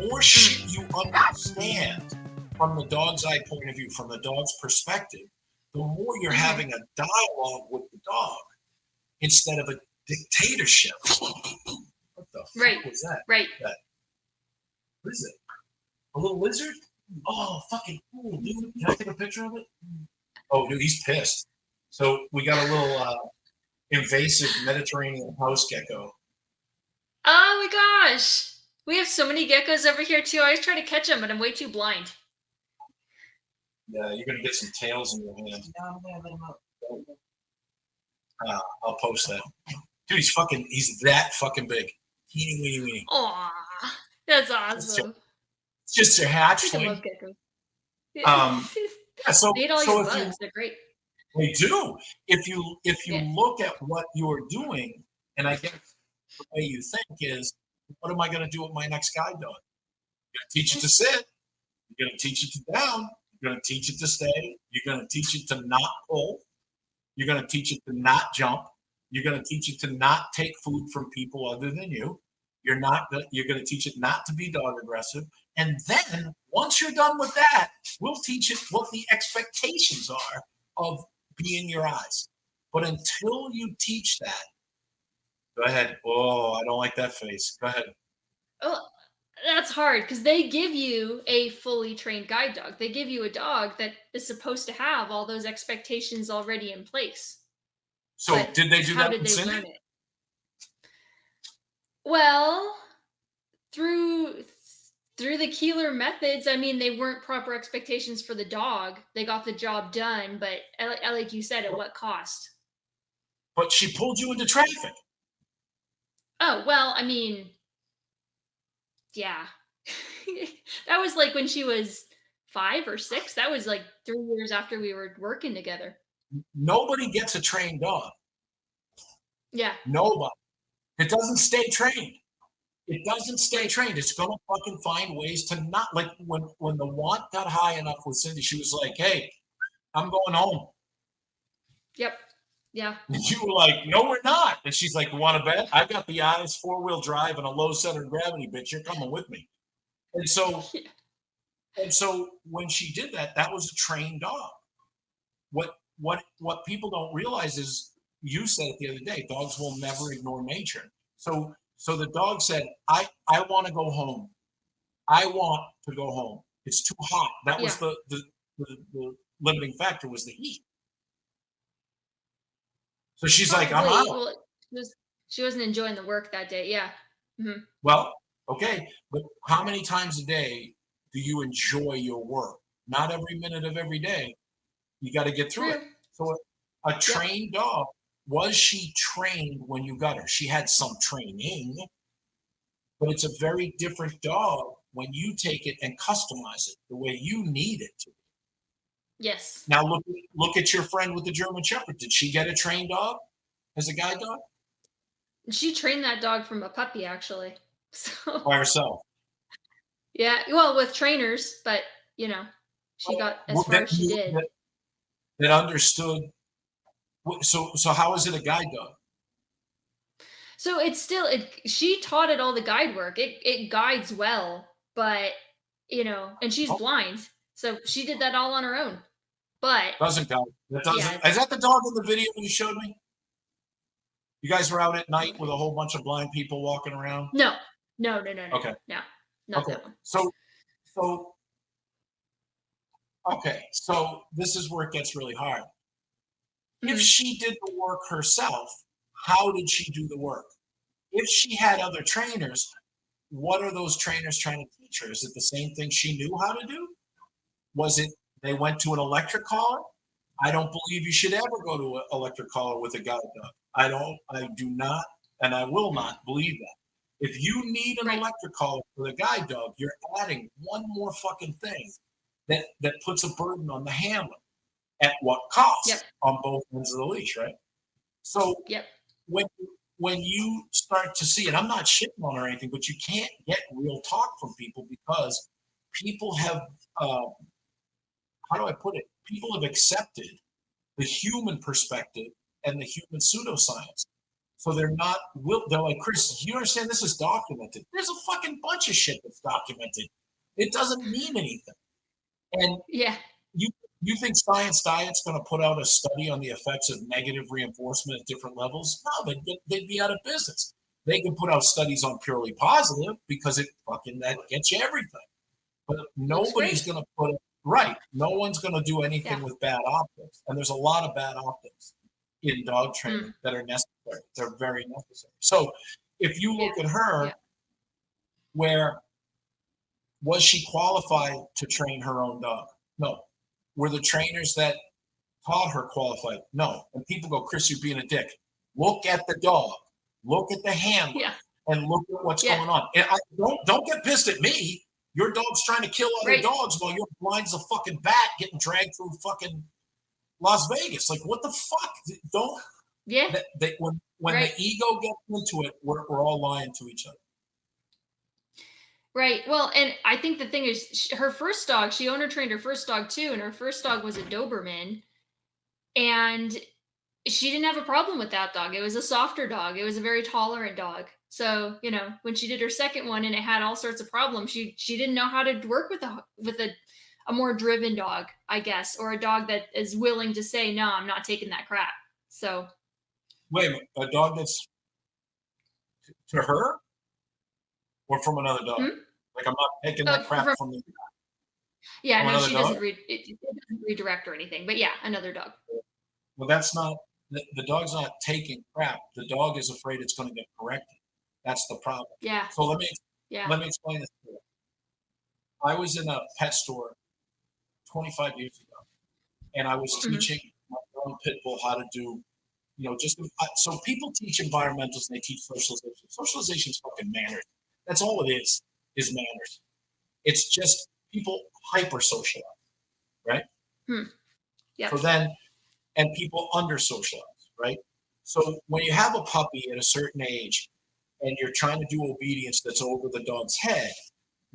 more shit you understand from the dog's eye point of view, from the dog's perspective, the more you're having a dialogue with the dog instead of a dictatorship. What the fuck was that? Right. What is it? A little lizard? Oh, fucking cool, dude. Can I take a picture of it? Oh, dude, he's pissed. So we got a little invasive Mediterranean house gecko. Oh my gosh. We have so many geckos over here too. I always try to catch them, but I'm way too blind. Yeah, you're going to get some tails in your hand. I'll post that. Dude, he's that fucking big. Teeny, weeny, weeny. Aw, that's awesome. It's just a hatchling. I love geckos. So They eat all your if bugs. They're great. They do. If you look at what you're doing, and I guess the way you think is, what am I going to do with my next guide dog? You're going to teach it to sit. You're going to teach it to down. You're going to teach it to stay. You're going to teach it to not pull. You're going to teach it to not jump. You're going to teach it to not take food from people other than you. You're going to teach it not to be dog aggressive. And then once you're done with that, we'll teach it what the expectations are of being your eyes. But until you teach that, go ahead. Oh, I don't like that face. Go ahead. Oh, that's hard because they give you a fully trained guide dog. They give you a dog that is supposed to have all those expectations already in place. So But did they do how that? did they learn it? Well, through the Keeler methods, I mean, they weren't proper expectations for the dog. They got the job done, but like you said, at what cost? But she pulled you into traffic. Oh, well, I mean, yeah. That was like when she was 5 or 6. That was like 3 years after we were working together. Nobody gets a trained dog. Yeah. Nobody. It doesn't stay trained. It doesn't stay trained. It's going to fucking find ways to not, like when the want got high enough with Cindy, she was like, hey, I'm going home. Yep. Yeah. And you were like, no, we're not. And she's like, you want to bet? I got the eyes, 4-wheel drive, and a low center of gravity, bitch. You're coming with me. And so, when she did that, that was a trained dog. What people don't realize is, you said it the other day, dogs will never ignore nature. So the dog said, I want to go home. I want to go home. It's too hot. That was the limiting factor, was the heat. So she's like, I'm out. Well, she wasn't enjoying the work that day. Yeah. Mm-hmm. Well, okay. But how many times a day do you enjoy your work? Not every minute of every day. You got to get through it. So a trained dog, was she trained when you got her? She had some training, but it's a very different dog when you take it and customize it the way you need it to be. Yes. Now look at your friend with the German Shepherd. Did she get a trained dog as a guide dog? She trained that dog from a puppy, actually. So by herself. Yeah, well, with trainers, but she got as far as she did. That understood. So how is it a guide dog? So it's still she taught it all the guide work. It guides well, but and she's blind, so she did that all on her own. But doesn't guide. That doesn't. Is that the dog in the video you showed me? You guys were out at night with a whole bunch of blind people walking around? No. Okay. No, not that one. So okay. So this is where it gets really hard. Mm-hmm. If she did the work herself, how did she do the work? If she had other trainers, what are those trainers trying to teach her? Is it the same thing she knew how to do? Was it they went to an electric collar? I don't believe you should ever go to an electric collar with a guide dog. I do not, and I will not believe that. If you need an electric collar for the guide dog, you're adding one more fucking thing that puts a burden on the handler. At what cost on both ends of the leash, right? So when you start to see it, I'm not shitting on her or anything, but you can't get real talk from people because people have, how do I put it? People have accepted the human perspective and the human pseudoscience. So they're not. They're like, Chris, you understand this is documented. There's a fucking bunch of shit that's documented. It doesn't mean anything. And Yeah. you you think Science Diet's going to put out a study on the effects of negative reinforcement at different levels? No, they'd be out of business. They can put out studies on purely positive because it fucking that gets you everything. But Looks nobody's great. going to put it right. No one's going to do Yeah. anything with bad optics, and there's a lot of bad optics in dog Mm. training that are necessary. They're very necessary. So if you Yeah. look at her, Yeah. where was she qualified to train her own dog? No. Were the trainers that taught her qualified? No. And people go, Chris, you're being a dick. Look at the dog. Look at the handler, Yeah. and look at what's Yeah. going on. And don't get pissed at me. Your dog's trying to kill other Right. dogs while you're blind as a fucking bat getting dragged through fucking Las Vegas. Like, what the fuck? Don't Yeah. when the Right. ego gets into it, we're all lying to each other. Right. Well, and I think the thing is, her first dog, she owner trained her first dog too, and her first dog was a Doberman, and she didn't have a problem with that dog. It was a softer dog. It was a very tolerant dog. So, when she did her second one and it had all sorts of problems, she didn't know how to work with a more driven dog, I guess, or a dog that is willing to say, "No, I'm not taking that crap." So, Wait a minute, a dog that's to her or from another dog? hmm? Like, I'm not taking that crap From yeah, from no, another she dog. it doesn't redirect or anything. But yeah, another dog. Well, that's not the dog's not taking crap. The dog is afraid it's going to get corrected. That's the problem. Yeah, So yeah. let me explain this to you. I was in a pet store 25 years ago, and I was Hmm. teaching my own pit bull how to do, just so people teach environmentals and they teach socialization. Socialization is fucking manners. That's all it is manners. It's just people hyper socialize, right? Hmm. So Yep. then, and people under socialize, right? So when you have a puppy at a certain age and you're trying to do obedience that's over the dog's head,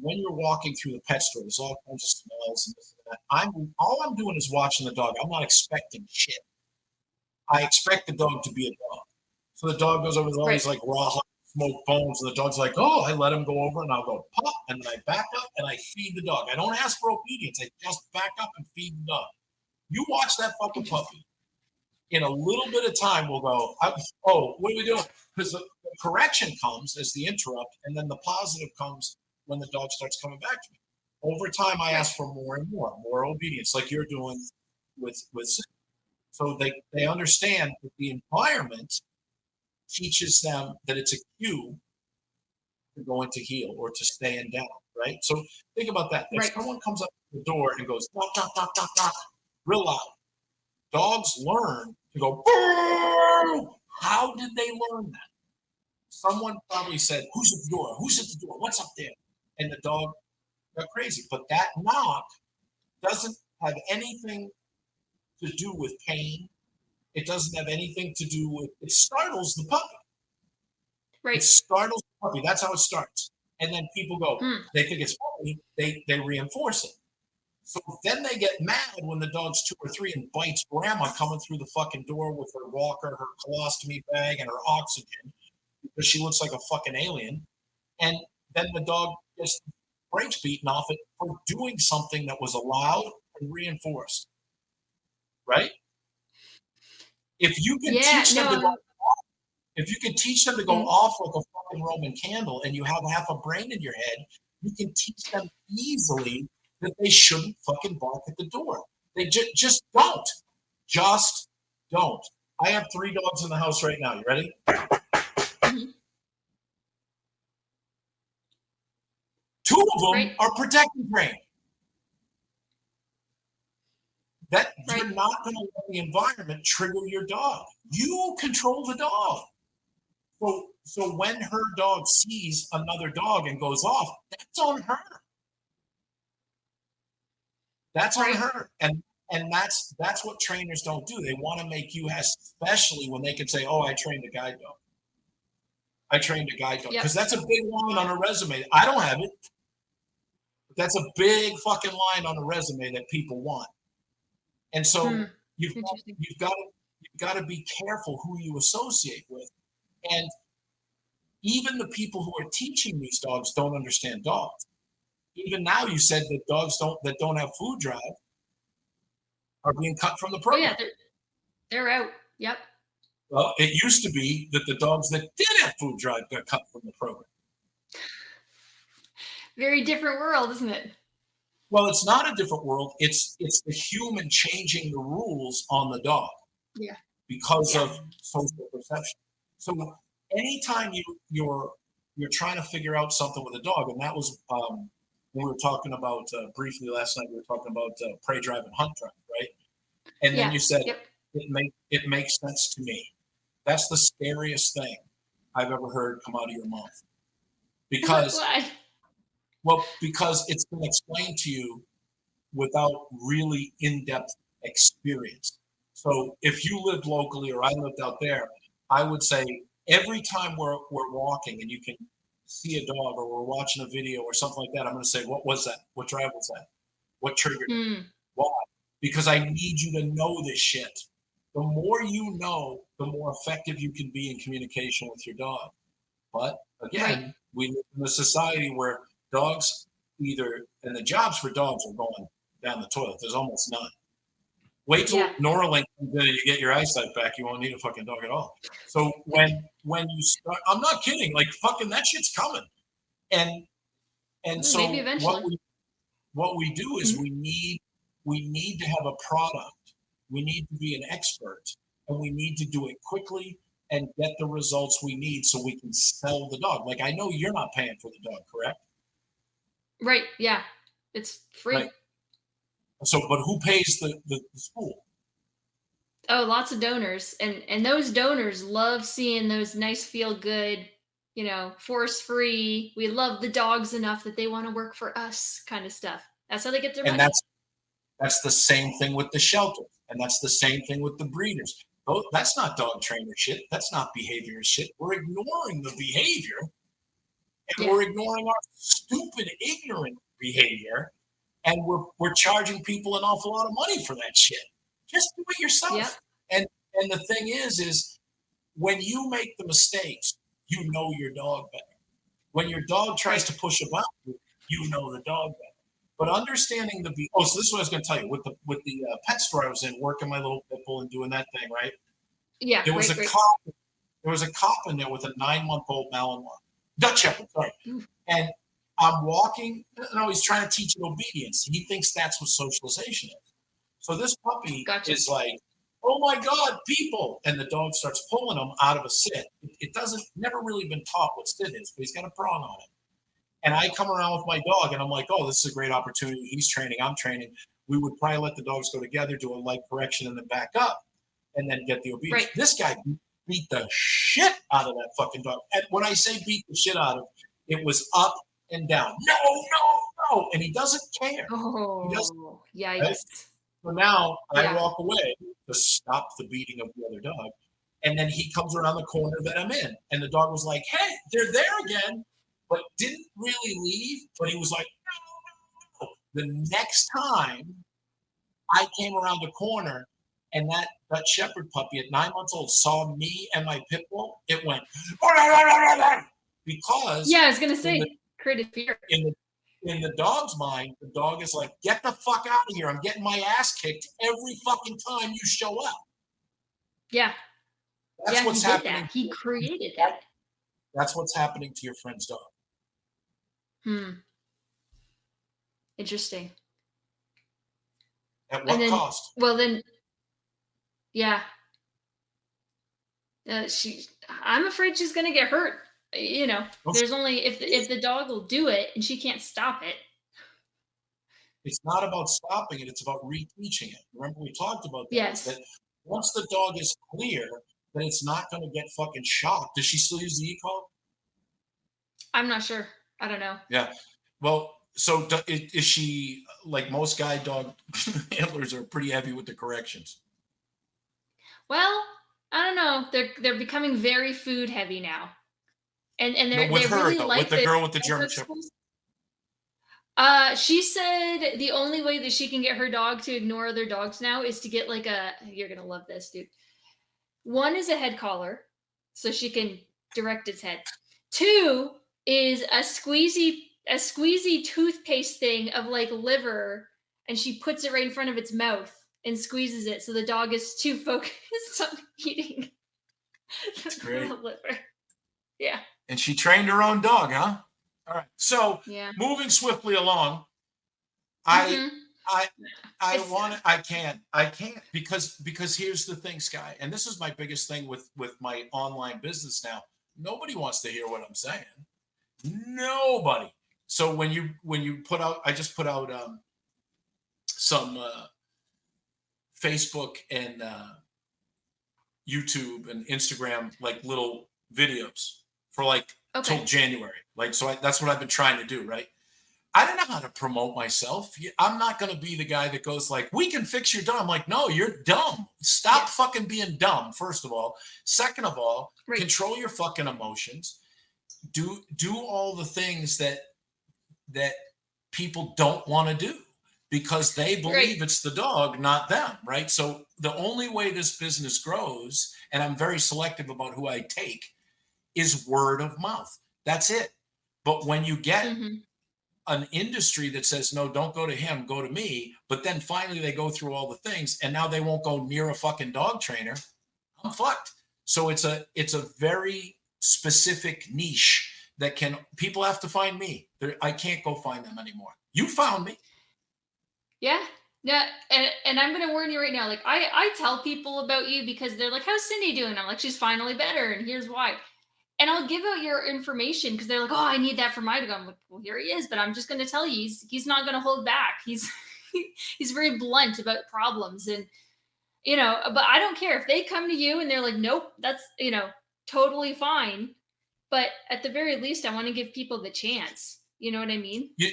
when you're walking through the pet store, there's all kinds of smells and this and that. All I'm doing is watching the dog. I'm not expecting shit. I expect the dog to be a dog. So the dog goes over with all Right. these like raw smoked bones, and the dog's like, "Oh," I let him go over, and I'll go pop, and then I back up and I feed the dog. I don't ask for obedience. I just back up and feed the dog. You watch that fucking Interesting. puppy. In a little bit of time, we'll go, "Oh, what are we doing?" Because the correction comes as the interrupt, and then the positive comes when the dog starts coming back to me. Over time, I Right. ask for more and more obedience, like you're doing with. So they understand that the environment teaches them that it's a cue to go into heel or to stand down, right? So think about that. If Right. someone comes up to the door and goes knock knock knock knock knock real loud, dogs learn to go. Boo! How did they learn that? Someone probably said, "Who's at the door? Who's at the door? What's up there?" And the dog got crazy. But that knock doesn't have anything to do with pain. It doesn't have anything to do with it startles the puppy. It Right. startles the puppy. That's how it starts. And then people go, Hmm. they think it's funny, they reinforce it. So then they get mad when the dog's 2 or 3 and bites grandma coming through the fucking door with her walker, her colostomy bag, and her oxygen because she looks like a fucking alien. And then the dog gets the brakes beaten off it for doing something that was allowed and reinforced, right? If you can Yeah. teach them to go No. If you can teach them to go Mm. off like a fucking Roman candle and you have half a brain in your head, you can teach them easily that they shouldn't fucking bark at the door. They just don't. Just don't. I have 3 dogs in the house right now. You ready? Mhm. 2 of Right. them are protecting trained. That Right. you're not going to let the environment trigger your dog. You control the dog. So when her dog sees another dog and goes off, that's on her. That's on Right. her. And that's what trainers don't do. They want to make you, especially when they can say, "Oh, I trained a guide dog. I trained a guide dog," Yep. because that's a big line on a resume. I don't have it, but that's a big fucking line on a resume that people want. And Hmm. so you've got, Interesting. you've got to you've got to be careful who you associate with. And even the people who are teaching these dogs don't understand dogs. Even now, you said that dogs don't have food drive are being cut from the Oh yeah, program. they're out. Yep. Well, it used to be that the dogs that did have food drive got cut from the program. Very different world, isn't it? Well, it's not a different world. It's the human changing the rules on the dog Yeah. because Yeah. of social perception. So anytime you're trying to figure out something with a dog, and that was when we were talking about briefly last night. We were talking about prey drive and hunt drive, right? And then Yeah. you said Yep. it makes sense to me. That's the scariest thing I've ever heard come out of your mouth because Why? because it's been explained to you without really in-depth experience. So if you lived locally or I lived out there, I would say every time we're walking and you can see a dog or we're watching a video or something like that, I'm going to say, what was that? What drive was that? What triggered it? Hmm. Why? Because I need you to know this shit. The more you know, the more effective you can be in communication with your dog. But Right. again, we live in a society where dogs either, and the jobs for dogs are going down the toilet. There's almost none. Wait Yeah. till Neuralink comes in and you get your eyesight back. You won't need a fucking dog at all. So when you start, I'm not kidding. Like fucking that shit's coming. And Maybe so eventually. what we do is Mhm. we need to have a product. We need to be an expert, and we need to do it quickly and get the results we need so we can sell the dog. Like I know you're not paying for the dog, correct? Right. Yeah. It's Right. free. So, but who pays the school? Oh, lots of donors, and those donors love seeing those nice, feel good, force free. We love the dogs enough that they want to work for us, kind of stuff. That's how they get their And money. that's the same thing with the shelter, and that's the same thing with the breeders. That's not dog trainer shit. That's not behavior shit. We're ignoring the behavior, and Yeah. we're ignoring our stupid, ignorant behavior, and we're charging people an awful lot of money for that shit. Just do it Yep. yourself. And the thing is when you make the mistakes, you know your dog better. When your dog tries Right. to push a boundary, you know the dog better. But understanding oh, so this is what I was going to tell you with the pet store I was in, working my little pit bull and doing that thing, right? Yeah. There was Right. a Right. cop. There was a cop in there with a 9-month-old Malinois, Dutch Shepherd, sorry. Ooh, And I'm walking. No, he's trying to teach it obedience. He thinks that's what socialization is. So this puppy gotcha. is like, "Oh my God, people!" And the dog starts pulling him out of a sit. It doesn't never really been taught what sit is, but he's got a prong on it. And I come around with my dog and I'm like, oh, this is a great opportunity. He's training, I'm training. We would probably let the dogs go together, do a light correction, and then back up and then get the obedience. Right. This guy beat the shit out of that fucking dog. And when I say beat the shit out of it was up and down. No, no, no. And he doesn't care. He doesn't. Oh, Right? yikes. So now I Yeah. walk away to stop the beating of the other dog. And then he comes around the corner that I'm in. And the dog was like, hey, they're there again, but didn't really leave. But he was like, no, no. The next time I came around the corner and that shepherd puppy at 9 months old saw me and my pit bull, it went Yeah, because I was gonna in the say creative fear. in the in the dog's mind, the dog is like, get the fuck out of here. I'm getting my ass kicked every fucking time you show up. Yeah. That's Yeah, he what's did happening. that. He created That, that. that's what's happening to your friend's dog. Hmm. Interesting. At And what then, cost? well, then, yeah, I'm afraid she's gonna get hurt. There's only if the dog will do it and she can't stop it. It's not about stopping it, it's about reteaching it. Remember, we talked about that is that Yes. once the dog is clear, then it's not going to get fucking shocked. Does she still use the e-call? I'm not sure. I don't know. Yeah. Well, so is she like most guide dog handlers are pretty heavy with the corrections? Well, I don't know. They're becoming very food heavy now, and No, with they her really though, with like the the girl with the guide German dog Shepherd. schools. She said the only way that she can get her dog to ignore other dogs now is to get like a. You're gonna love this, dude. One is a head collar, so she can direct its head. Two is a squeezy toothpaste thing of like liver, and she puts it right in front of its mouth and squeezes it, so the dog is too focused on eating It's the great. liver. Yeah. And she trained her own dog, huh? All right. So Yeah. moving swiftly along, I Mm-hmm. I I It's want to, I can't because here's the thing, Sky, and this is my biggest thing with my online business now. Nobody wants to hear what I'm saying. Nobody. So when you put out, I just put out some Facebook and YouTube and Instagram like little videos for like till okay. January. Like so, that's what I've been trying to do. Right. I don't know how to promote myself. I'm not going to be the guy that goes like, "We can fix your dumb." I'm like, no, you're dumb. Stop Yeah. fucking being dumb. First of all, second of all, Right. control your fucking emotions. Do all the things that people don't want to do because they Right. believe it's the dog, not them, right? So the only way this business grows, and I'm very selective about who I take, is word of mouth. That's it. But when you get Mm-hmm. an industry that says, no, don't go to him, go to me, but then finally they go through all the things and now they won't go near a fucking dog trainer, I'm fucked. So it's a very specific niche that can people have to find me. I can't go find them anymore. You found me. Yeah. Yeah. And I'm gonna warn you right now. Like I tell people about you because they're like, "How's Cindy doing?" I'm like, "She's finally better, and here's why." And I'll give out your information because they're like, "Oh, I need that for my dog." I'm like, "Well, here he is," but I'm just gonna tell you, he's not gonna hold back. He's very blunt about problems, and But I don't care if they come to you and they're like, "Nope, that's totally fine." But at the very least, I want to give people the chance. You know what I mean? You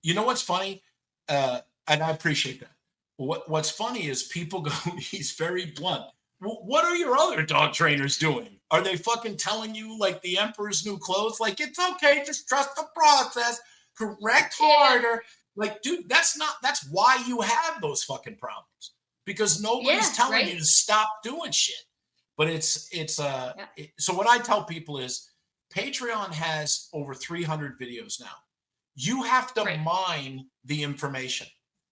you know what's funny? And I appreciate that. What's funny is people go, he's very blunt. What are your other dog trainers doing? Are they fucking telling you like the emperor's new clothes? Like it's okay, just trust the process, correct Yeah. harder. Like, dude, that's why you have those fucking problems. Because nobody's Yeah. telling you Right. to stop doing shit. But Yeah. so what I tell people is Patreon has over 300 videos now. You have to Right. mine the information.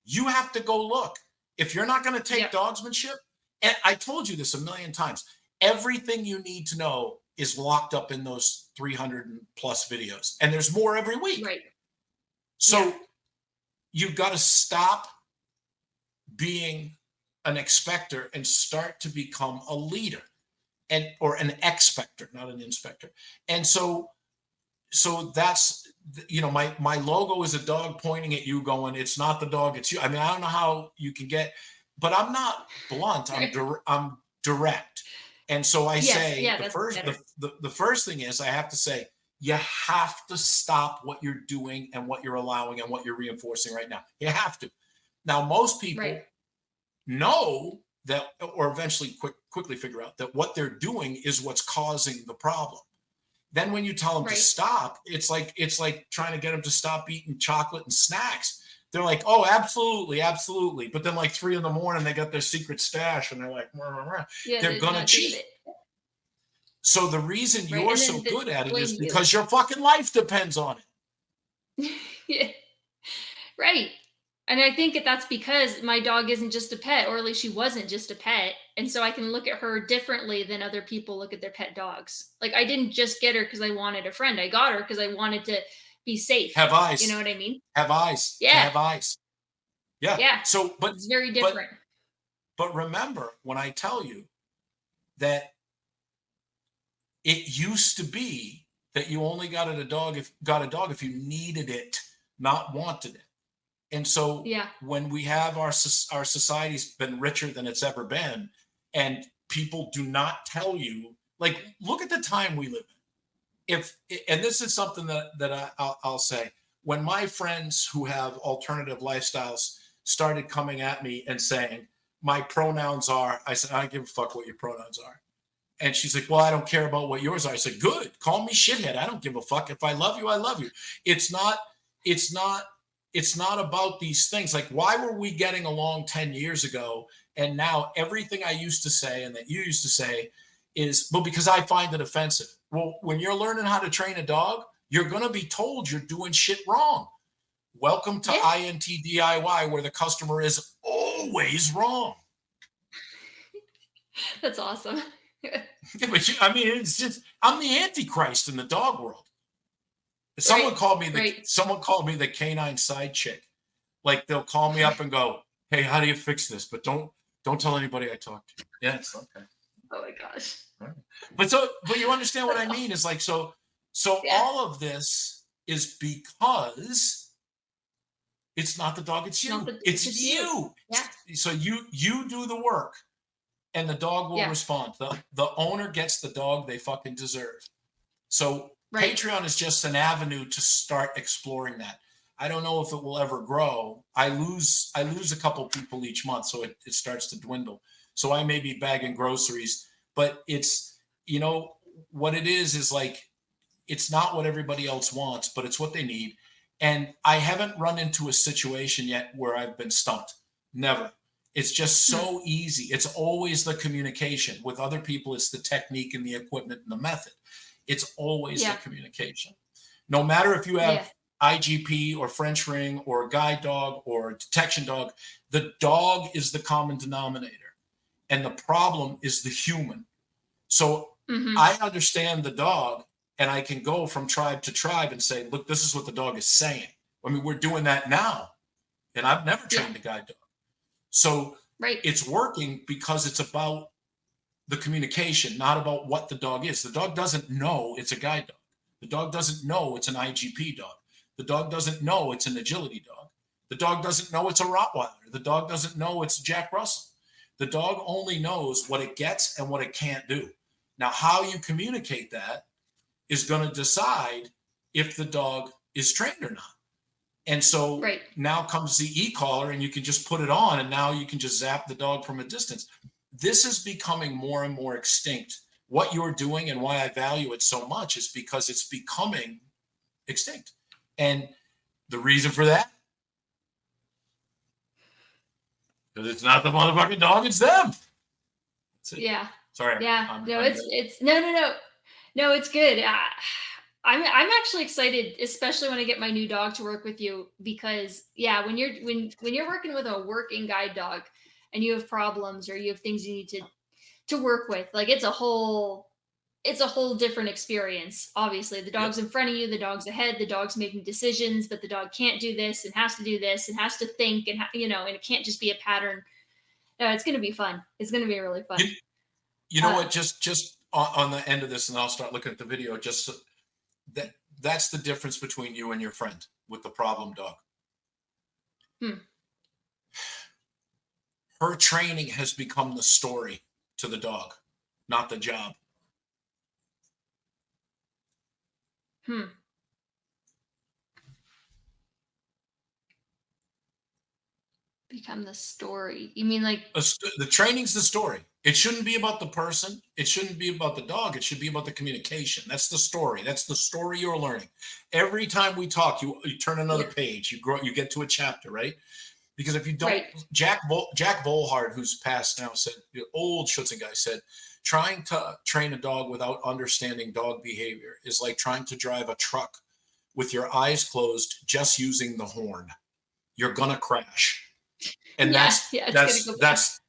You have to go look. If you're not going to take Yep. dogsmanship, and I told you this a million times, everything you need to know is locked up in those 300 plus videos. And there's more every week. Right. Yeah. So you've got to stop being an expector and start to become a leader and or an expector, not an inspector. And so that's my logo is a dog pointing at you going, it's not the dog, it's you. I mean, I don't know how you can get, but I'm not blunt, Right. I'm direct. And so I Yes. say Yeah. the That's first better. the first thing is I have to say you have to stop what you're doing and what you're allowing and what you're reinforcing right now. You have to. Now most Right. people know that or eventually quickly figure out that what they're doing is what's causing the problem. Then when you tell them to Right. stop, it's like trying to get them to stop eating chocolate and snacks. They're like, oh, absolutely, absolutely. But then like 3 in the morning, they got their secret stash and they're like, "Rah, rah, rah." Yeah. They're They're gonna not doing cheat. it. So the reason Right. you're And so then good they at it is blame you. because your fucking life depends on it. Yeah. Right. And I think that's because my dog isn't just a pet, or at least she wasn't just a pet. And so I can look at her differently than other people look at their pet dogs. Like I didn't just get her because I wanted a friend. I got her because I wanted to be safe. Have You know eyes, what I mean? have eyes, to Yeah. have eyes. Yeah. Yeah. So, It's very but different. but remember when I tell you that it used to be that you only got a dog if you needed it, not wanted it. And so Yeah. when we have our society's been richer than it's ever been, and people do not tell you, like, look at the time we live in. If and this is something I'll say, when my friends who have alternative lifestyles started coming at me and saying my pronouns are, I said I don't give a fuck what your pronouns are. And she's like, well, I don't care about what yours are. I said, good, call me shithead. I don't give a fuck. If I love you, I love you. It's not, it's not, it's not about these things. Like, why were we getting along 10 years ago? And now everything I used to say and that you used to say is, well, because I find it offensive. Well, when you're learning how to train a dog, you're going to be told you're doing shit wrong. Welcome to Yeah. I.N.T.D.I.Y, where the customer is always wrong. That's awesome. Yeah, but I mean, it's just, I'm the Antichrist in the dog world. Right. Right. Someone called me the canine side chick. Like they'll call me up and go, "Hey, how do you fix this?" But don't tell anybody I talked to you. Yeah, it's okay. Oh my gosh. Right. But you understand what That's I mean? awesome. Is like, so Yeah. all of this is because it's not the dog, it's Not you. the It's it's you. you. Yeah. So you do the work and the dog will Yeah. respond. The owner gets the dog they fucking deserve. So Right. Patreon is just an avenue to start exploring that. I don't know if it will ever grow. I lose a couple people each month, so it starts to dwindle. So I may be bagging groceries, but it's, you know what it is like, it's not what everybody else wants, but it's what they need. And I haven't run into a situation yet where I've been stumped. Never. It's just Hmm. so easy. It's always the communication. With other people, it's the technique and the equipment and the method. It's always the Yeah. communication. No matter if you Yeah. have IGP or French ring or a guide dog or a detection dog, the dog is the common denominator. And the problem is the human. So Hmm. I understand the dog, and I can go from tribe to tribe and say, look, this is what the dog is saying. I mean, we're doing that now. And I've never Yeah. trained a guide dog. So Right. it's working because it's about the communication, not about what the dog is. The dog doesn't know it's a guide dog. The dog doesn't know it's an IGP dog. The dog doesn't know it's an agility dog. The dog doesn't know it's a Rottweiler. The dog doesn't know it's Jack Russell. The dog only knows what it gets and what it can't do. Now, how you communicate that is going to decide if the dog is trained or not. And so Right. now comes the e-collar, and you can just put it on, and now you can just zap the dog from a distance. This is becoming more and more extinct. What you're doing and why I value it so much is because it's becoming extinct. And the reason for that, because it's not the motherfucking dog, it's them. That's it. Yeah. Sorry, Yeah. No, I'm it's no, no, no. No, it's good. I'm actually excited, especially when I get my new dog to work with you, because yeah, when you're working with a working guide dog and you have problems or you have things you need to work with, like it's a whole different experience. Obviously, the yep. dog's in front of you, the dog's ahead, the dog's making decisions, but the dog can't do this and has to do this and has to think and and it can't just be a pattern. No, it's going to be fun. It's going to be really You, fun. you know Uh, what? Just on the end of this, and I'll start looking at the video. Just so that's the difference between you and your friend with the problem dog. hmm, Her training has become the story to the dog, not the job. hmm. Become the story. You mean like The training's the story. It shouldn't be about the person. It shouldn't be about the dog. It should be about the communication. That's the story. That's the story you're learning. Every time we talk, you turn another yeah, page. You grow. You get to a chapter, right? Because if you don't, right. Jack Volhard, who's passed now, said, the old Schutzen guy said, trying to train a dog without understanding dog behavior is like trying to drive a truck with your eyes closed, just using the horn. You're gonna crash. And Yeah, that's yeah, it's gonna that's go bad. that's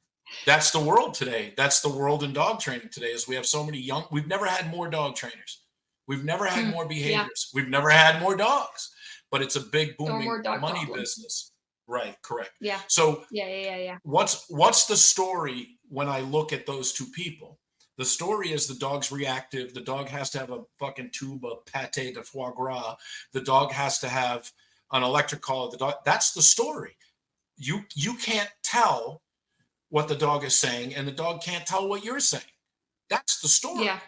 that's the world today. That's the world in dog training today. Is we have so many young. We've never had more dog trainers. We've never had Hmm, more yeah, behaviors. We've never had more dogs. But it's a big or booming more dog money problems. business. Right, correct. Yeah, So yeah, yeah, yeah, yeah. what's the story when I look at those two people? The story is the dog's reactive. The dog has to have a fucking tube of pate de foie gras. The dog has to have an electric collar. The dog. That's the story. You can't tell what the dog is saying, and the dog can't tell what you're saying. That's the story. Yeah,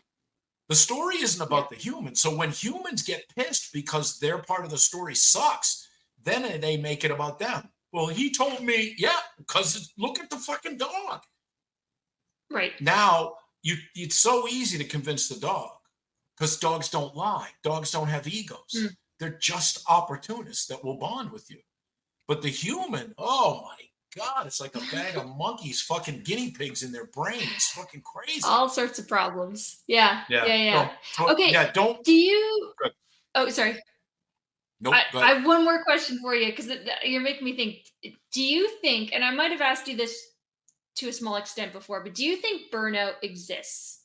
The story isn't yeah, about the human. So when humans get pissed because their part of the story sucks, then they make it about them. Well, he told me, yeah, because look at the fucking dog. right. Now it's so easy to convince the dog because dogs don't lie. Dogs don't have Hmm, egos. They're just opportunists that will bond with you. But the human, oh my God, it's like a bag of monkeys, fucking guinea pigs in their brain. It's fucking crazy. All sorts of problems. Yeah, Yeah. yeah, yeah. Okay, Yeah, don't. do you Good. oh, sorry. Nope. Go I ahead. have one more question for you because you're making me think. Do you think, and I might have asked you this to a small extent before, but do you think burnout exists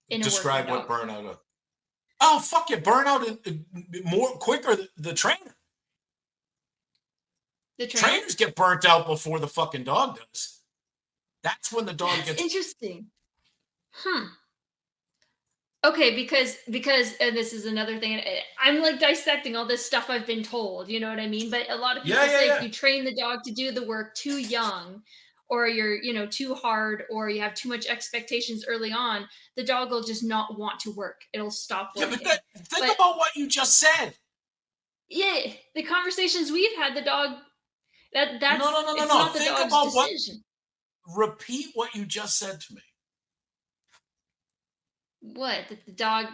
in a working Describe what dog? burnout is. Oh, fuck you. Burnout more quicker the trainer. The trainer? Trainers get burnt out before the fucking dog does. That's when the dog That's gets. interesting. Hmm. Okay, because and this is another thing. I'm like dissecting all this stuff I've been told. You know what I mean? But a lot of Yeah, people yeah, say if yeah. you train the dog to do the work too young, or you're too hard, or you have too much expectations early on, the dog will just not want to work. It'll stop Yeah, but working. think But about what you just said. yeah, the conversations we've had, the dog No, that's no, no, no, it's no. not the Think dog's about what. decision. Repeat what you just said to me. What that the dog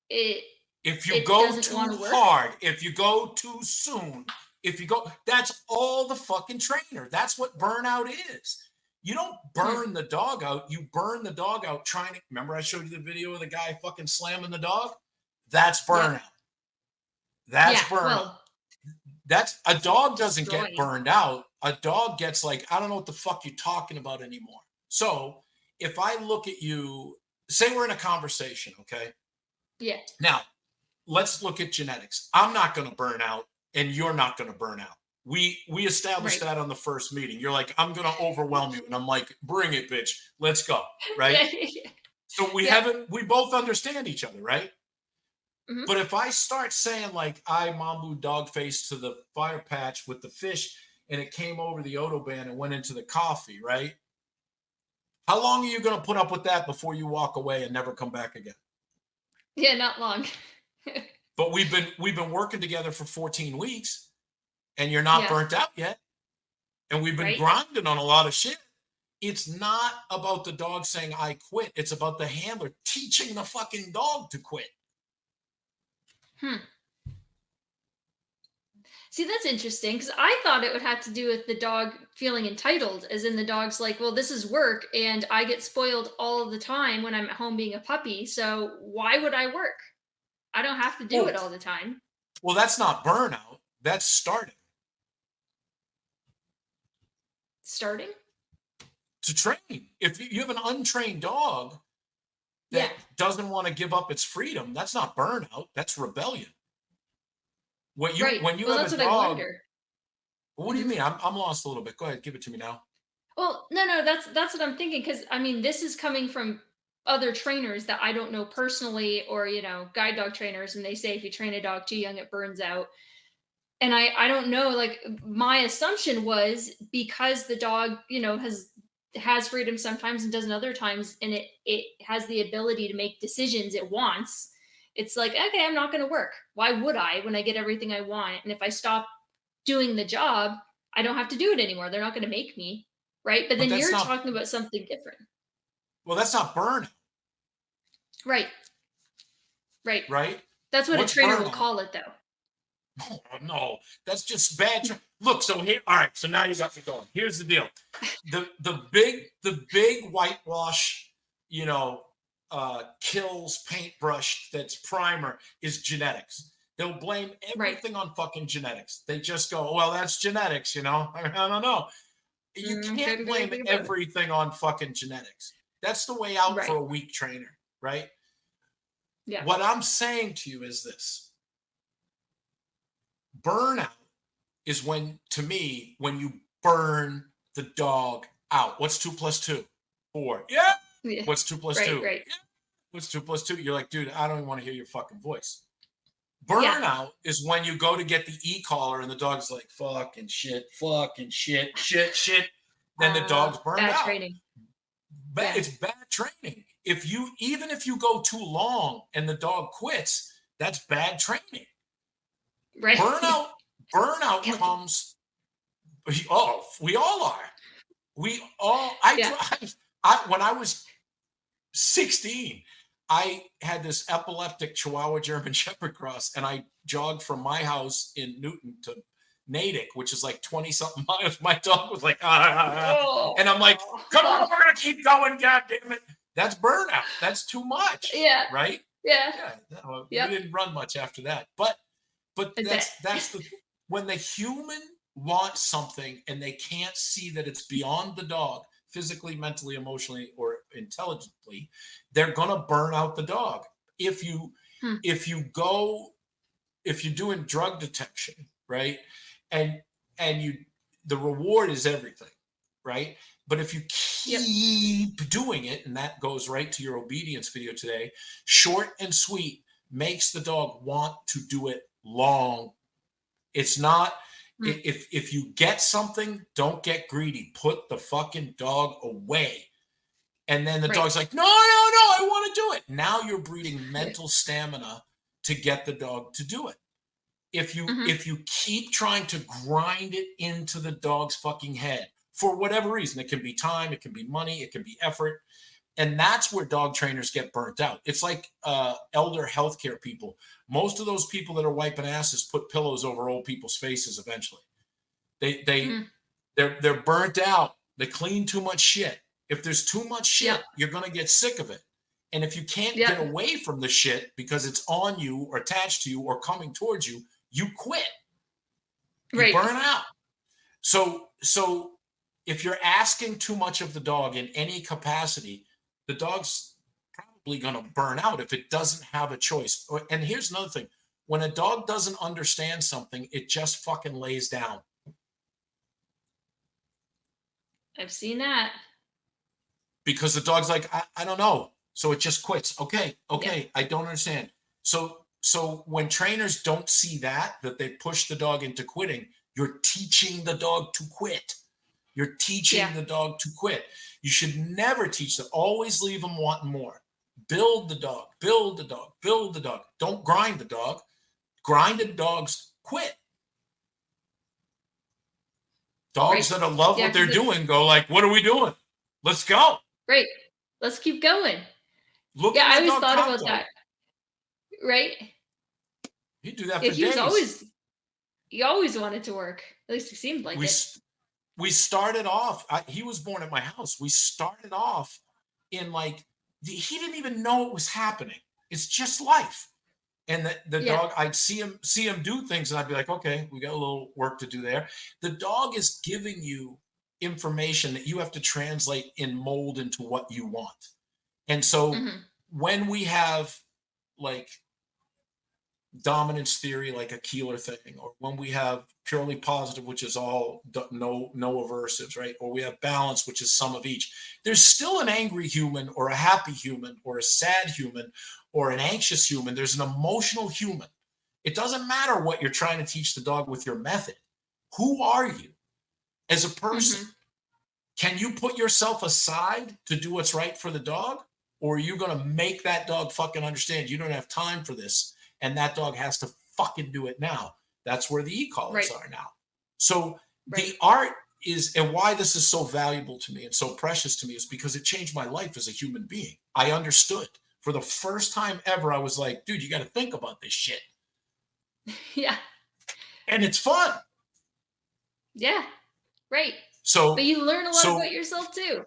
it If you it go doesn't want too to work. hard, if you go too soon, if you go, that's all the fucking trainer. That's what burnout is. You don't Hmm. burn the dog out. You burn the dog out trying to. Remember, I showed you the video of the guy fucking slamming the dog? That's Yep. burnout. That's Yeah. burnout. Well, That's a dog doesn't get destroying. burned out. A dog gets like, I don't know what the fuck you're talking about anymore. So if I look at you, say we're in a conversation, okay? Yeah. Now, let's look at genetics. I'm not going to burn out and you're not going to burn out. We established Right. that on the first meeting. You're like, I'm going to overwhelm you and I'm like, bring it, bitch. Let's go, right? Yeah. Yeah. So Yeah. we both understand each other, right? Mhm. But if I start saying like I Mambu dog face to the fire patch with the fish and it came over the autobahn and went into the coffee, right? How long are you going to put up with that before you walk away and never come back again? Yeah, not long. But we've been working together for 14 weeks and you're not Yeah, burnt out yet. And we've been right? grinding on a lot of shit. It's not about the dog saying I quit. It's about the handler teaching the fucking dog to quit. Hmm. See, that's interesting because I thought it would have to do with the dog feeling entitled, as in the dog's like, well, this is work and I get spoiled all the time when I'm at home being a puppy. So why would I work? I don't have to do Oh, it all the time. well, that's not burnout. That's starting Starting? to train. If you have an untrained dog Yeah, that doesn't want to give up its freedom, that's not burnout. That's rebellion. right. When you Well, have that's a what I dog, wonder. what do you Mhm. mean? I'm lost a little bit. Go ahead, give it to me now. Well, no, that's what I'm thinking because I mean, this is coming from other trainers that I don't know personally, or guide dog trainers, and they say if you train a dog too young, it burns out. And I don't know. Like my assumption was because the dog, has freedom sometimes and doesn't other times, and it has the ability to make decisions it wants. It's like okay, I'm not going to work. Why would I when I get everything I want? And if I stop doing the job, I don't have to do it anymore. They're not going to make me, right? But But then that's you're not talking about something different. well, that's not burnout, Right. Right. right? That's what a What's trainer will burnout? call it though. No, no, that's just bad. Look, so here, all right. So now you got me going. Here's the deal: the big whitewash, you know, kills paintbrush that's primer is genetics. They'll blame Right. everything on fucking genetics. They just go, well, that's genetics, you know. I don't know. You can't Couldn't do blame anything about it. everything on fucking genetics. That's the way out for Right. a weak trainer, right? Yeah. What I'm saying to you is this: burnout is when, to me, when you burn the dog out. What's two plus two? Four. Yeah. Yeah. What's two plus Right. two? Right. Yeah. What's two plus two? You're like, dude, I don't even want to hear your fucking voice. Yeah. Burnout is when you go to get the e-collar and the dog's like, fucking shit, shit, shit. Then the dog's burned Bad out. training. Yeah. It's bad training. Even if you go too long and the dog quits, that's bad training. Right. Burnout, burnout Guilty. comes. Oh, we all are. We all. I Yeah. drive. I when I was 16, I had this epileptic Chihuahua German Shepherd cross, and I jogged from my house in Newton to Natick, which is like 20 something miles. My dog was like, ah, ah, ah. And I'm like, Oh. come on, we're going to keep going. God damn it. That's burnout. That's too much. Yeah. Right. Yeah. Yeah. No, we Yep. didn't run much after that. But I bet. that's the when the human wants something and they can't see that it's beyond the dog physically, mentally, emotionally, or intelligently, they're gonna burn out the dog. If you Hmm. if you go if you're doing drug detection, right, and you the reward is everything, right? But if you Yep. keep doing it, and that goes right to your obedience video today, short and sweet makes the dog want to do it long. It's not Hmm. if you get something, don't get greedy. Put the fucking dog away. And then the Right. dog's like, no, no, no, I want to do it. Now you're breeding mental stamina to get the dog to do it. Mhm. If you keep trying to grind it into the dog's fucking head for whatever reason, it can be time, it can be money, it can be effort, and that's where dog trainers get burnt out. It's like elder healthcare people. Most of those people that are wiping asses put pillows over old people's faces eventually. They Mhm. they're burnt out. They clean too much shit. If there's too much Yep. shit, you're gonna get sick of it. And if you can't Yep. get away from the shit because it's on you or attached to you or coming towards you, you quit. You Right. burn out. So if you're asking too much of the dog in any capacity, the dog's probably going to burn out if it doesn't have a choice. And here's another thing. When a dog doesn't understand something, it just fucking lays down I've seen that. because the dog's like, I don't know. So it just quits. Okay, Yep. okay, I don't understand. So when trainers don't see that they push the dog into quitting, you're teaching the dog to quit. You're Yeah. teaching the dog to quit. You should never teach them. Always leave them wanting more. Build the dog, build the dog, build the dog. Don't grind the dog. Grinded dogs quit. Right. Dogs that love Yeah, what they're 'cause it doing go like, what are we doing? Let's go. right. Let's keep going. Look Yeah, at I my always dog thought about Congo. that. Right? He'd do that Yeah, for days. he always wanted to work. At least he seemed like We it. we started off. He was born at my house. We started off in like he didn't even know it was happening. It's just life. And the Yeah. dog, I'd see him do things, and I'd be like, okay, we got a little work to do there. The dog is giving you information that you have to translate and mold into what you want. And so Mhm. when we have like dominance theory, like a Keeler thing, or when we have purely positive, which is all no aversives, right? Or we have balance, which is some of each. There's still an angry human, or a happy human, or a sad human, or an anxious human. There's an emotional human. It doesn't matter what you're trying to teach the dog with your method. Who are you as a person? Mhm. Can you put yourself aside to do what's right for the dog? Or are you going to make that dog fucking understand you don't have time for this and that dog has to fucking do it now? That's where the e-collars Right. are now. So Right. the art is, and why this is so valuable to me and so precious to me is because it changed my life as a human being. I understood for the first time ever. I was like, dude, you got to think about this shit. Yeah. And it's fun. Yeah. Right. But So, you learn a lot about so yourself too.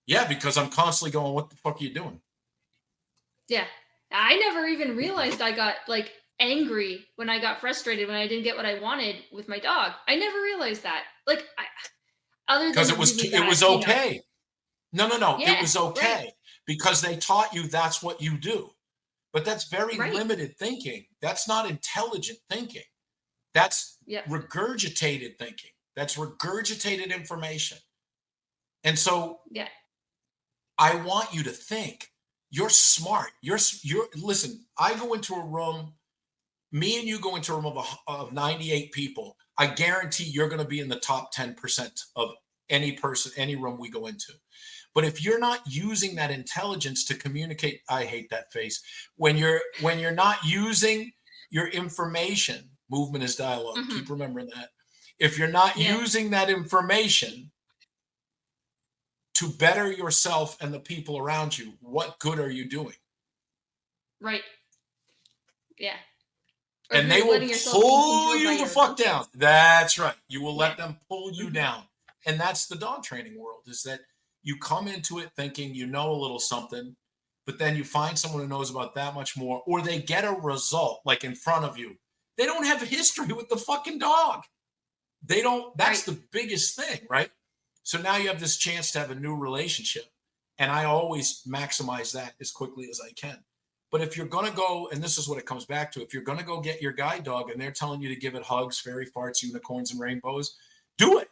yeah, because I'm constantly going, what the fuck are you doing? Yeah. I never even realized I got like angry when I got frustrated when I didn't get what I wanted with my dog. I never realized that. Like other Because than really it bad, was okay. No. It Yeah, was right. okay because they taught you that's what you do. But that's very Right. limited thinking. That's not intelligent thinking. That's Yep. regurgitated thinking. That's regurgitated information. And so Yeah. I want you to think. You're smart. You're listen, I go into a room, me and you go into a room of 98 people. I guarantee you're going to be in the top 10% of any person, any room we go into. But if you're not using that intelligence to communicate, I hate that face. When you're not using your information, movement is dialogue. Mhm. Keep remembering that. If you're not Yeah. using that information to better yourself and the people around you, what good are you doing? Right. Yeah. Or if And they you're will letting yourself be pull controlled by you the your fuck down. emotions. That's right. You will Yeah. let them pull you Mhm. down. And that's the dog training world, is that you come into it thinking you know a little something, but then you find someone who knows about that much more, or they get a result like in front of you. They don't have a history with the fucking dog. They don't, that's Right. the biggest thing, right? So now you have this chance to have a new relationship. And I always maximize that as quickly as I can. But if you're going to go, and this is what it comes back to, if you're going to go get your guide dog and they're telling you to give it hugs, fairy farts, unicorns, and rainbows, do it.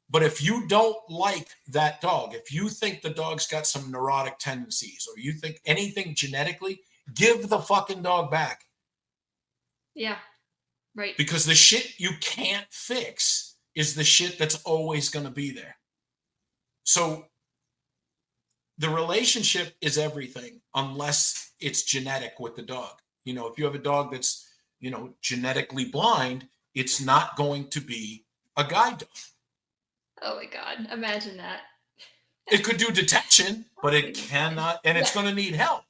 But if you don't like that dog, if you think the dog's got some neurotic tendencies or you think anything genetically, give the fucking dog back. Yeah. Right. Because the shit you can't fix is the shit that's always going to be there. So the relationship is everything unless it's genetic with the dog. You know, if you have a dog that's, you know, genetically blind, it's not going to be a guide dog. Oh my god. Imagine that. It could do detection, but it Absolutely blind. cannot, and it's Yeah. going to need help.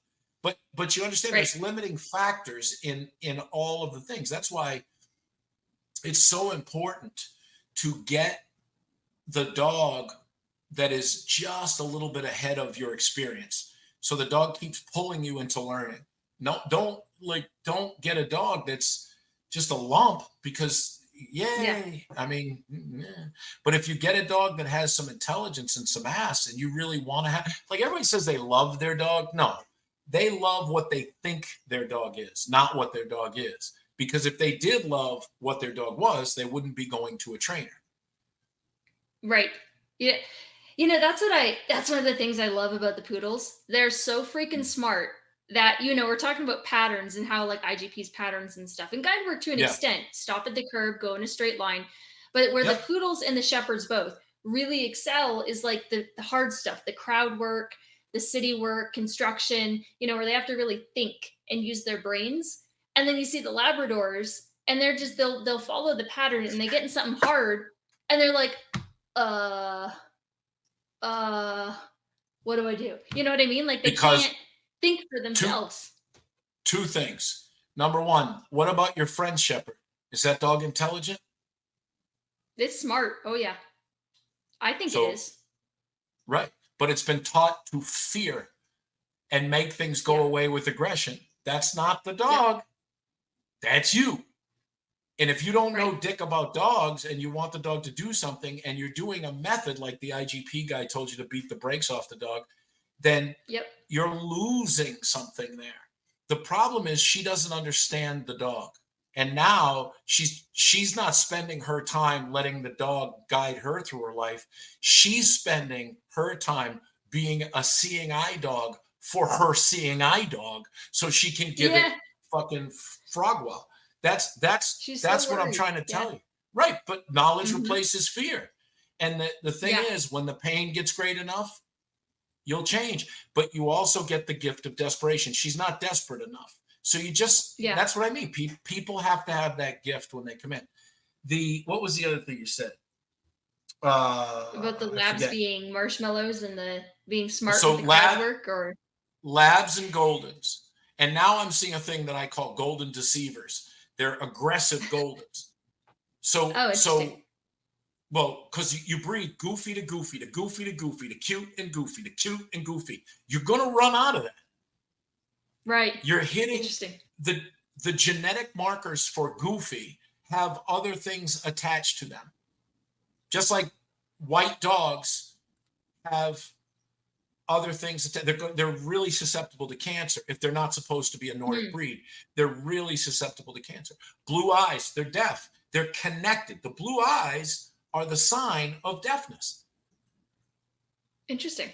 But you understand Right. there's limiting factors in all of the things. That's why it's so important to get the dog that is just a little bit ahead of your experience. So the dog keeps pulling you into learning. No, don't get a dog that's just a lump because Yeah. yay. I mean, yeah. But if you get a dog that has some intelligence and some ass and you really want to have, like everybody says they love their dog. No, they love what they think their dog is, not what their dog is. Because if they did love what their dog was, they wouldn't be going to a trainer. Right. Yeah. That's one of the things I love about the poodles. They're so freaking smart that, we're talking about patterns and how like IGP's patterns and stuff. And guide work to an Yeah. extent, stop at the curb, go in a straight line. But where the Yep. poodles and the shepherds both really excel is like the hard stuff, the crowd work, the city work, construction, where they have to really think and use their brains. And then you see the Labradors and they'll follow the pattern and they get in something hard and they're like, uh, uh, what do I do? You know what I mean? Like they can't Because think for two themselves. two things. Number one, what about your friend Shepherd? Is that dog intelligent? It's smart. Oh yeah. I think it So is. right. But it's been taught to fear and make things go Yeah. away with aggression. That's not the Yep. dog. That's you. And if you don't know Right. dick about dogs and you want the dog to do something and you're doing a method like the IGP guy told you to beat the brakes off the dog, then Yep. you're losing something there. The problem is she doesn't understand the dog. And now she's not spending her time letting the dog guide her through her life. She's spending her time being a seeing eye dog for her seeing eye dog so she can give it Yeah. fucking frogwell. That's She's so that's what I'm worried. trying to Yeah. tell you. Right, but knowledge Hmm. replaces fear. And the thing Yeah. is, when the pain gets great enough, you'll change. But you also get the gift of desperation. She's not desperate enough. So you just, Yeah. that's what I mean. People have to have that gift when they come in. What was the other thing you said? About the I labs forget. being marshmallows and the being smart with So the crowd work or labs and Goldens. And now I'm seeing a thing that I call golden deceivers. They're aggressive Goldens. So, oh, interesting. so well, because you breed goofy to goofy to goofy to goofy to cute and goofy to cute and goofy. You're going to run out of that. Right. You're hitting Interesting. the the genetic markers for goofy have other things attached to them. Just like white dogs have other things. They're really susceptible to cancer if they're not supposed to be a Nordic Hmm. breed. They're really susceptible to cancer. Blue eyes, they're deaf. They're connected. The blue eyes are the sign of deafness, Interesting.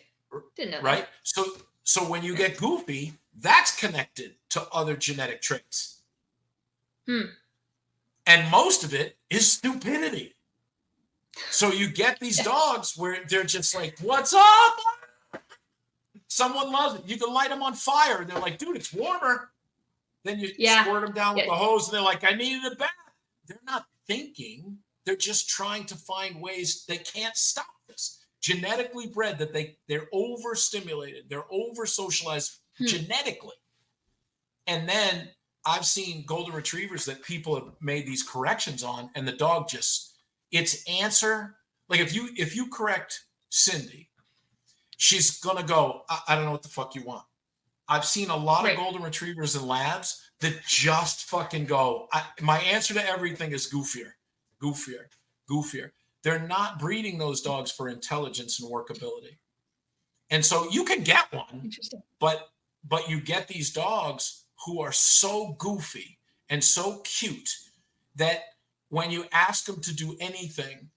Didn't know right? that. So when you get goofy, that's connected to other genetic traits. Hmm. And most of it is stupidity. So you get these dogs where they're just like, "What's up?" Someone loves it. You can light them on fire. They're like, "Dude, it's warmer." Then you Yeah. squirt them down with Yeah. the hose, and they're like, "I needed a bath." They're not thinking. They're just trying to find ways. They can't stop this. Genetically bred that they're overstimulated. They're over socialized Hmm. genetically. And then I've seen golden retrievers that people have made these corrections on, and the dog just its answer. Like if you correct Cindy, she's gonna go, I don't know what the fuck you want. I've seen a lot of Right. golden retrievers and labs that just fucking go. My answer to everything is goofier, goofier, goofier. They're not breeding those dogs for intelligence and workability. And so you can get one, Interesting. but you get these dogs who are so goofy and so cute that when you ask them to do anything,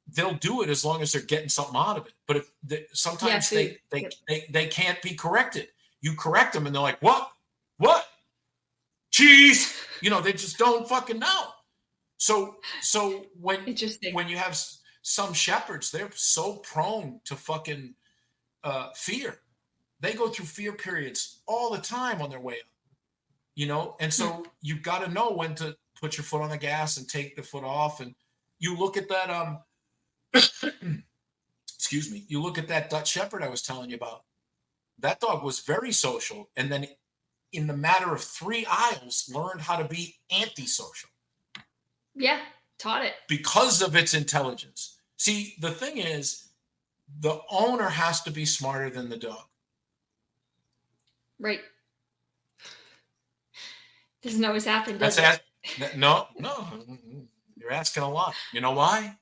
they'll do it as long as they're getting something out of it. But if Yeah, sometimes food. Yep. they can't be corrected. You correct them and they're like, what cheese, they just don't fucking know. So Interesting. when you have some shepherds, they're so prone to fucking fear. They go through fear periods all the time on their way up, and Hmm. so you've got to know when to put your foot on the gas and take the foot off. And you look at that excuse me, you look at that Dutch Shepherd I was telling you about. That dog was very social, and then in the matter of 3 aisles, learned how to be antisocial Yeah, taught it. because of its intelligence. See, the thing is, the owner has to be smarter than the dog. Right. Doesn't always happen, That's does it? that. No, you're asking a lot. You know why?